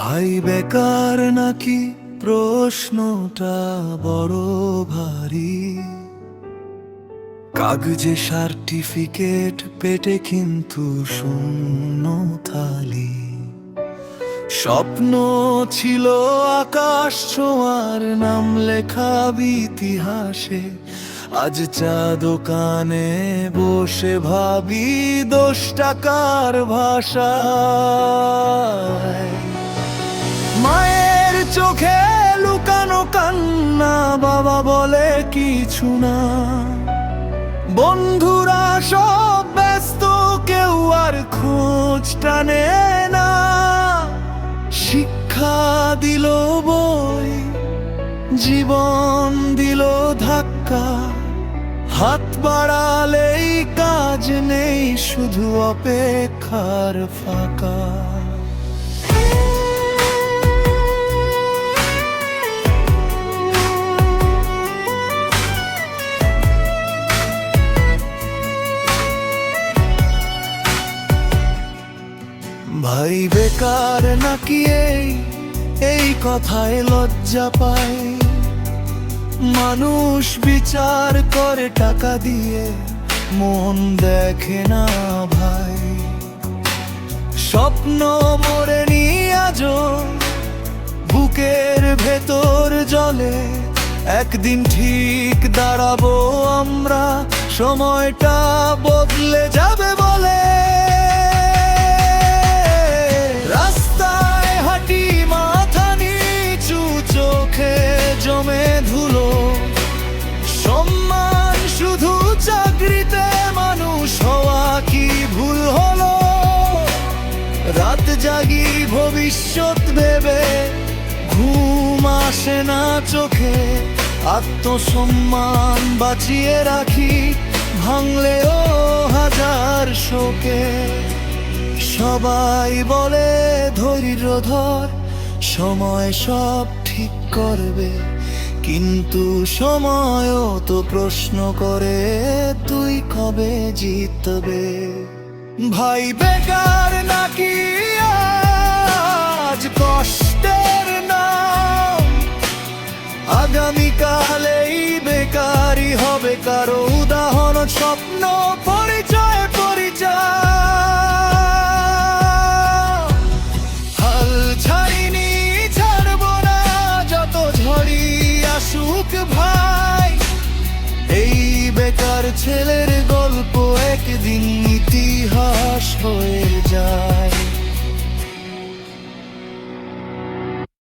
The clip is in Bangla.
ভাই বেকার নাকি প্রশ্নটা বড় ভারী। কাগজে সার্টিফিকেট পেটে কিন্তু শূন্য থালি। স্বপ্ন ছিল আকাশ ছোঁয়ার, নাম লেখা ইতিহাসে। আজ চা দোকানে বসে ভাবি 10 টাকার ভাষায়। মায়ের চোখে লুকানো কান্না, বাবা বলে কিছু না। বন্ধুরা সব ব্যস্ত, কেউ আর খোঁজ টানে না। শিক্ষা দিল বই, জীবন দিল ধাক্কা। হাত বাড়ালেই কাজ নেই, শুধু অপেক্ষার ফাঁকা। ভাই বেকার নাকি এই কথায় লজ্জা পায়। মানুষ বিচার করে টাকা দিয়ে, মন দেখে না ভাই। স্বপ্ন মরেনি আজও, বুকের ভেতর জলে। একদিন ঠিক দাঁড়াবো আমরা, সময়টা বদলে যাবে বলে। রাস্তায় হাঁটি মাথা নিচু, চোখে জমে ধুলো। সম্মান শুধু চাকরিতে, মানুষ হওয়া কি ভুল হলো? রাত জাগি ভবিষ্যৎ ভেবে, ঘুম আসে না চোখে। আত্মসম্মান বাঁচিয়ে রাখি, ভাঙলেও হাজার শোকে। সবাই বলে ধৈর্য ধর, সময় সব ঠিক করবে। কিন্তু সময়ও তো প্রশ্ন করে, তুই কবে জিতবে? ভাই বেকার নাকি আজ কষ্টের নাম? আগামীকালেই বেকারই হবে কারো উদাহরণ, স্বপ্ন পরিচয় হাল ছাড়িনি, ছাড়বো না যত ঝড়ি আসুক ভাই। এই বেকার ছেলের গল্প একদিন ইতিহাস হয়ে